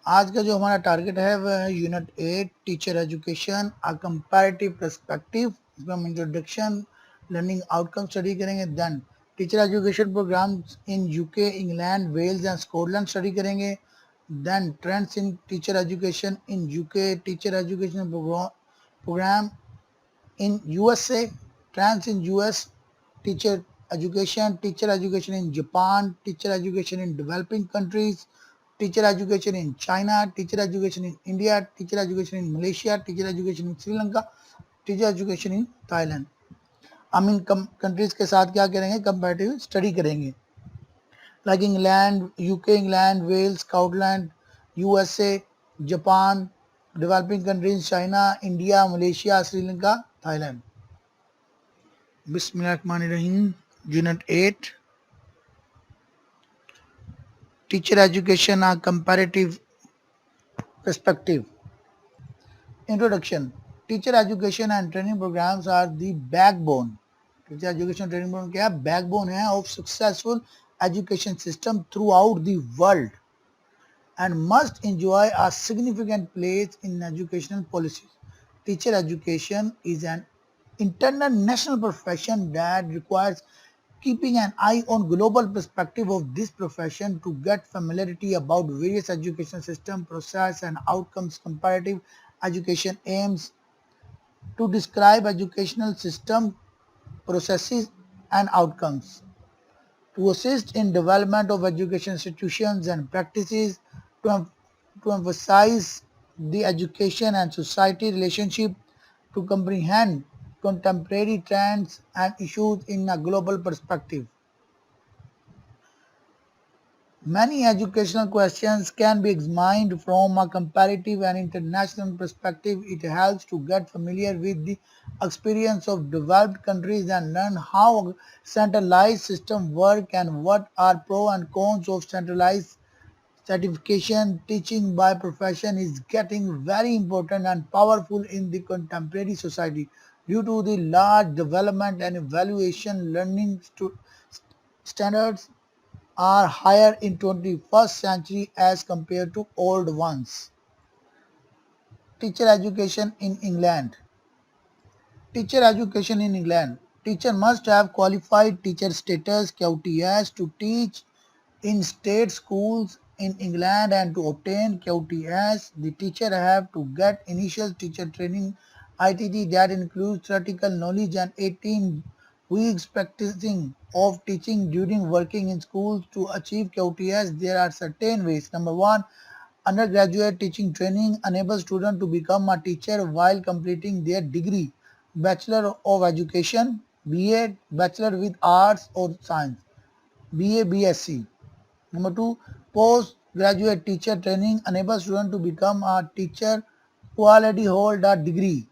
आज का जो हमारा टारगेट है वह है unit 8 teacher education a comparative perspective. इसमें हम इंट्रोडक्शन, लर्निंग आउटकम स्टडी करेंगे। Then teacher education programme in UK, England, Wales and Scotland study करेंगे। Then trends in teacher education in UK, teacher education programme in USA, trends in US, teacher education in Japan, teacher education in developing countries, teacher education in China, teacher education in India, teacher education in Malaysia, teacher education in Sri Lanka, teacher education in Thailand. हम इन countries के साथ क्या करेंगे, comparative study करेंगे, like England, UK, England, Wales, Scotland, USA, Japan, developing countries, China, India, Malaysia, Sri Lanka, Thailand. Bismillahirrahmanirrahim. Unit 8 Teacher Education a Comparative Perspective. Introduction. Teacher education and training programs are the backbone. Teacher education and training program क्या है? Backbone है of successful education system throughout the world and must enjoy a significant place in educational policies. Teacher education is an international profession that requires keeping an eye on global perspective of this profession to get familiarity about various education system, process and outcomes. Comparative education aims to describe educational system, processes and outcomes, to assist in development of education institutions and practices, to emphasize the education and society relationship, to comprehend contemporary trends and issues in a global perspective. Many educational questions can be examined from a comparative and international perspective. It helps to get familiar with the experience of developed countries and learn how centralized systems work and what are pros and cons of centralized certification. Teaching by profession is getting very important and powerful in the contemporary society due to the large development and evaluation learning standards are higher in 21st century as compared to old ones. Teacher education in England. Teacher education in England. Teacher must have qualified teacher status QTS to teach in state schools in England, and to obtain QTS the teacher have to get initial teacher training ITT that includes theoretical knowledge and 18 weeks practicing of teaching during working in schools. To achieve QTS there are certain ways. Number 1, undergraduate teaching training enables students to become a teacher while completing their degree. Bachelor of Education, BA, Bachelor with Arts or Science, BA, BSc. Number 2, postgraduate teacher training enables students to become a teacher who already hold a degree.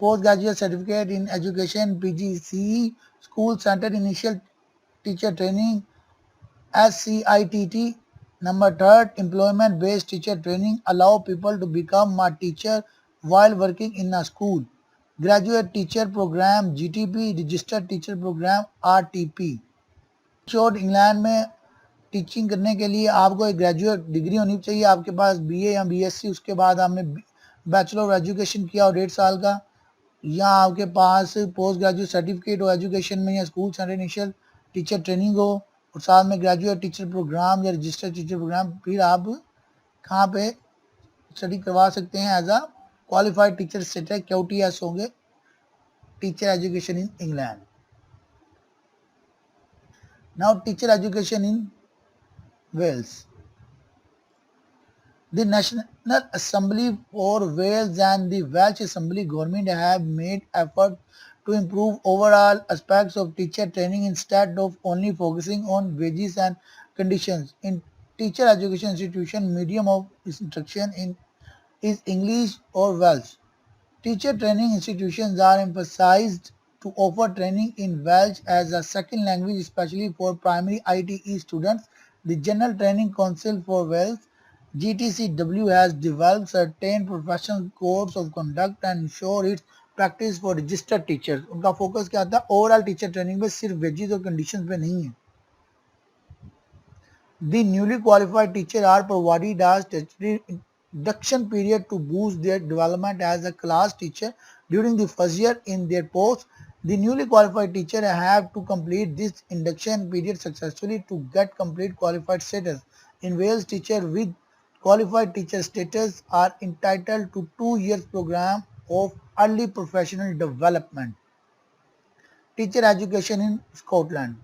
Postgraduate certificate in education, PGCE, school center initial teacher training, SCITT. Number 3, employment based teacher training allow people to become a teacher while working in a school. Graduate teacher program, GTP, registered teacher program, RTP. Short, England में teaching करने के लिए आपको एक graduate degree होनी चाहिए, आपके पास BA या बीएससी, उसके बाद आपने बैचलर ऑफ एजुकेशन किया हो 1.5 साल का, या आपके पास पोस्ट ग्रेजुएट सर्टिफिकेट हो एजुकेशन में या school centre initial teacher training हो, और साथ में ग्रेजुएट टीचर प्रोग्राम या रजिस्टर्ड टीचर प्रोग्राम, फिर आप कहाँ पे स्टडी करवा सकते हैं as a qualified teacher status, QTS होंगे, teacher education in England. Now teacher education in Wales. The National Assembly for Wales and the Welsh Assembly government have made effort to improve overall aspects of teacher training instead of only focusing on wages and conditions. In teacher education institution, medium of instruction is English or Welsh. Teacher training institutions are emphasized to offer training in Welsh as a second language, especially for primary ITE students. The General Training Council for Wales, GTCW, has developed certain professional codes of conduct and ensure its practice for registered teachers. उनका focus क्या था? Overall teacher training में, सिर्फ wages और conditions पे नहीं है. The newly qualified teachers are provided a statutory induction period to boost their development as a class teacher during the first year in their post. The newly qualified teacher have to complete this induction period successfully to get complete qualified status. In Wales, teachers with qualified teacher status are entitled to 2 years program of early professional development. Teacher education in Scotland.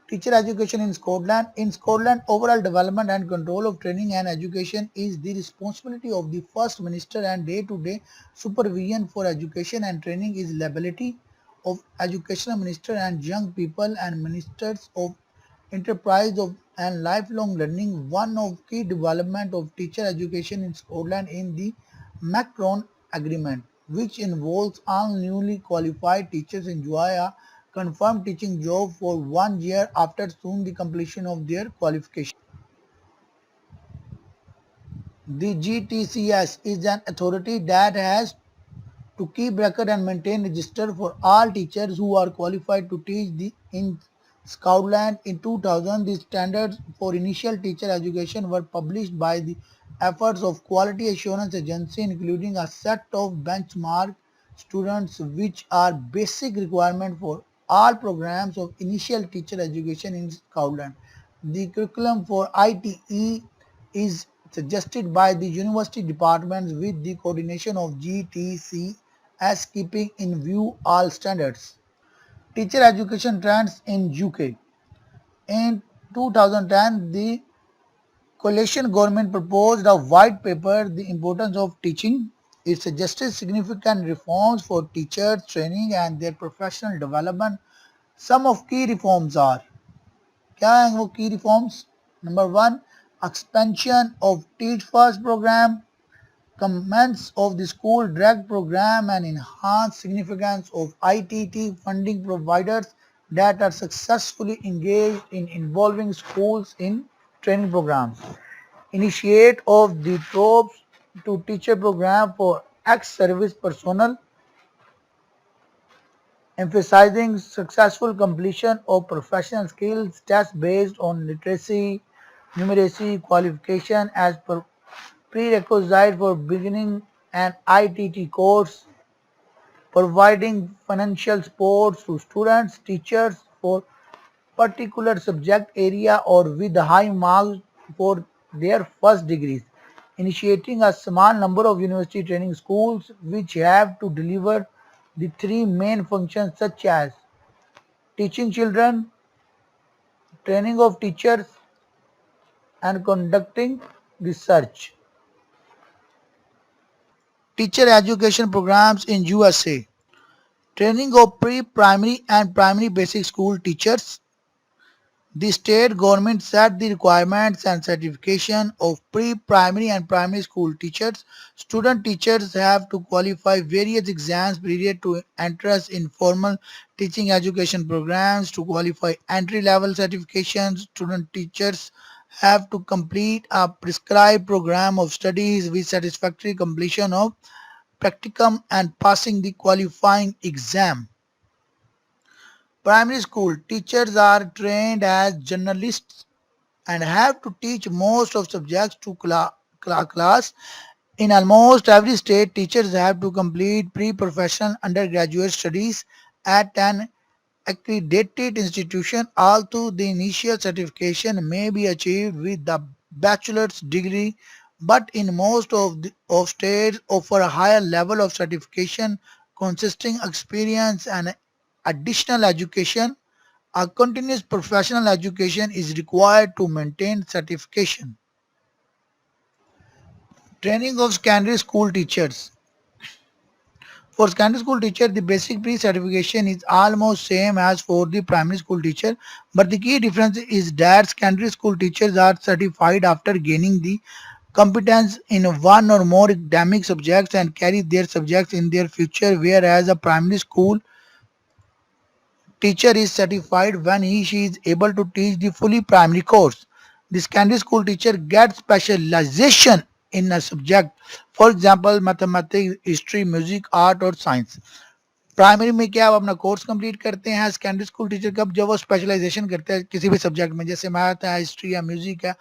Teacher education in Scotland. In Scotland, overall development and control of training and education is the responsibility of the First Minister, and day-to-day supervision for education and training is liability of Educational Minister and young people and ministers of enterprise of and lifelong learning. One of key development of teacher education in Scotland in the Macron Agreement, which involves all newly qualified teachers enjoy a confirmed teaching job for 1 year after soon the completion of their qualification. The GTCS is an authority that has to keep record and maintain register for all teachers who are qualified to teach in Scotland. In 2000, the standards for initial teacher education were published by the efforts of Quality Assurance Agency, including a set of benchmark students which are basic requirement for all programs of initial teacher education in Scotland. The curriculum for ITE is suggested by the university departments with the coordination of GTC as keeping in view all standards. Teacher education trends in UK. In 2010, the coalition government proposed a white paper, The Importance of Teaching. It suggested significant reforms for teachers training and their professional development. Some of key reforms are, क्या हैं वो key reforms? Number one, expansion of Teach First program, commence of the school direct program, and enhanced significance of ITT funding providers that are successfully engaged in involving schools in training programs. Initiate of the troops to teacher program for ex-service personnel, emphasizing successful completion of professional skills tests based on literacy, numeracy qualification as per prerequisite for beginning an ITT course, providing financial support to students, teachers for particular subject area or with high marks for their first degrees, initiating a small number of university training schools which have to deliver the three main functions such as teaching children, training of teachers, and conducting research. Teacher education programs in USA. Training of pre-primary and primary basic school teachers. The state government set the requirements and certification of pre-primary and primary school teachers. Student teachers have to qualify various exams prior to entrance in formal teaching education programs. To qualify entry-level certifications, student teachers have to complete a prescribed program of studies with satisfactory completion of practicum and passing the qualifying exam. Primary school teachers are trained as journalists and have to teach most of subjects to class. In almost every state, teachers have to complete pre-professional undergraduate studies at an accredited institution, although the initial certification may be achieved with the bachelor's degree, but in most of states offer a higher level of certification consisting experience and additional education. A continuous professional education is required to maintain certification. Training of secondary school teachers. For secondary school teacher, the basic pre-certification is almost same as for the primary school teacher, but the key difference is that secondary school teachers are certified after gaining the competence in one or more academic subjects and carry their subjects in their future, whereas a primary school teacher is certified when she is able to teach the fully primary course. The secondary school teacher gets specialization in a subject, for example, mathematics, history, music, art, or science. Primary में क्या आप अपना course complete करते हैं, secondary school teacher कब जब वो specialisation करते हैं किसी भी सब्जेक्ट में, जैसे मैथ है, हिस्ट्री है, म्यूजिक है,